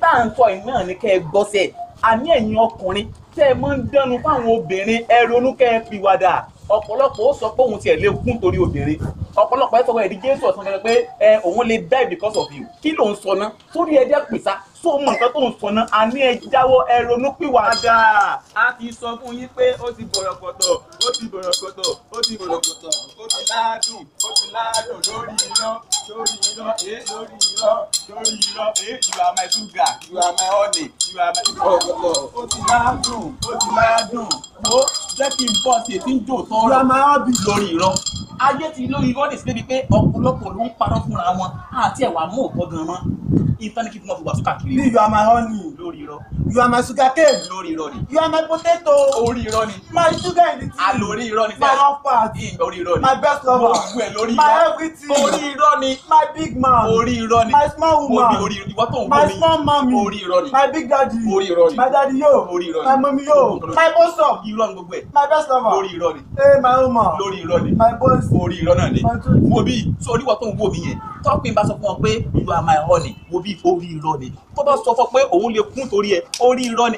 tá à ń sọ iná ní kẹ́ ẹ gbọ́sẹ̀ àní ẹ̀yin ọkùnrin tẹ́ ẹ máa ń dẹnu fáwọn obìnrin ẹ ronú kẹ́ ẹ pìwàdà ọ̀pọ̀lọpọ̀ ó sọ pé òun tiẹ̀ lè kún torí obìnrin ọ̀pọ̀lọpọ̀ ẹ sọ ẹ̀rí Jésù ọ̀sán gẹ́gẹ́ pé òun lè die because of you kí ló ń sọ ná sórí ẹjẹ́ pèsè tó mọ nǹkan tó ń sọ ná àní ẹ jáwọ́ ẹ ronú pìwàdà. a ti sọ fún yín pé ó ti bọ̀rọ̀kọ̀tọ̀ ó ti bọ̀rọ̀kọ̀tọ̀ ó ti bọ̀rọ̀kọ̀tọ̀ ó ti ládùn lórí iná lórí irọ́ you are my sugar you are my honey you are my bọ̀rọ̀kọ̀tọ̀ ó ti ládùn ó jẹ́ kí n bọ́ sí ètí ń jò tán you are my hobby lórí irọ́ ayé ti lórí irọ́ ní síbi pé ọ̀pọ̀lọpọ̀ ló ń parọ́ fúnra wọn àti ẹ̀wà mú òkọ́ gan mọ́ ìtànìkì fún wọn fi wà sókà kiri. you are my honey lórí irọ́ you are my sugar cane lórí irọ́ ni you are my potato orí irọ́ ni my sugar in the tea alórí irọ́ ni my half part orí irọ́ ni my best lover gbogbo ẹ̀ lórí my irọ́ everything orí irọ́ ni my big man orí irọ́ ni my small woman orí ìwọ tó ń my wò mí small mommy orí irọ́ ni my big daddy orí irọ́ ni my daddy yo orí irọ́ ni my mommy yo my boss up irọ́ ni gbogbo ẹ̀ my best lover lórí irọ́ ni hey my woman lórí irọ́ ni my boss orí irọ́ náà ni my two wo bí so orí ìwọ tó ń wò mí yẹn tọ́pìn bá sọ fún ọ pé you are my honey wo bí orí irọ́ ni tó bá sọ fún ọ pé òun lè kún torí ẹ orí irọ́ ni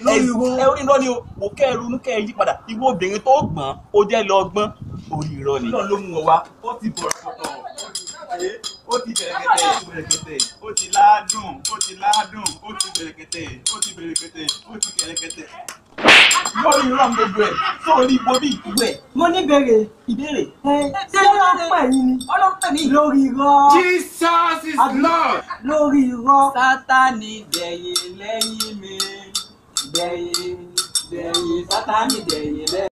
ẹ orí irọ́ ni o kẹ́ ẹ ronú kẹ́ ẹ yí padà ìwọ obìnrin tó gbọ́n ó jẹ́ lọ gbọ́n orí irọ́ ni. ló mú ọ wá ó ti bọ̀rọ̀kọ̀tọ̀ ó ti bẹ̀rẹ̀kẹ̀tẹ̀ ó ti ládùn ó ti bẹ̀rẹ̀kẹ̀tẹ̀ ó ti kẹ̀rẹ̀kẹ̀tẹ̀ lórí irọ́ gbogbo ẹ̀ sórí ipò bí ìtúwẹ̀. mo ní ìbéèrè ṣé wọ́n pè yín ni ọlọ́pẹ̀ mi lórí irọ́ Jesus is Lord. lórí irọ́ Sátánì dẹ̀yìn lẹ́yìn mi dẹ̀yìn Sátánì dẹ̀yìn lẹ́yìn.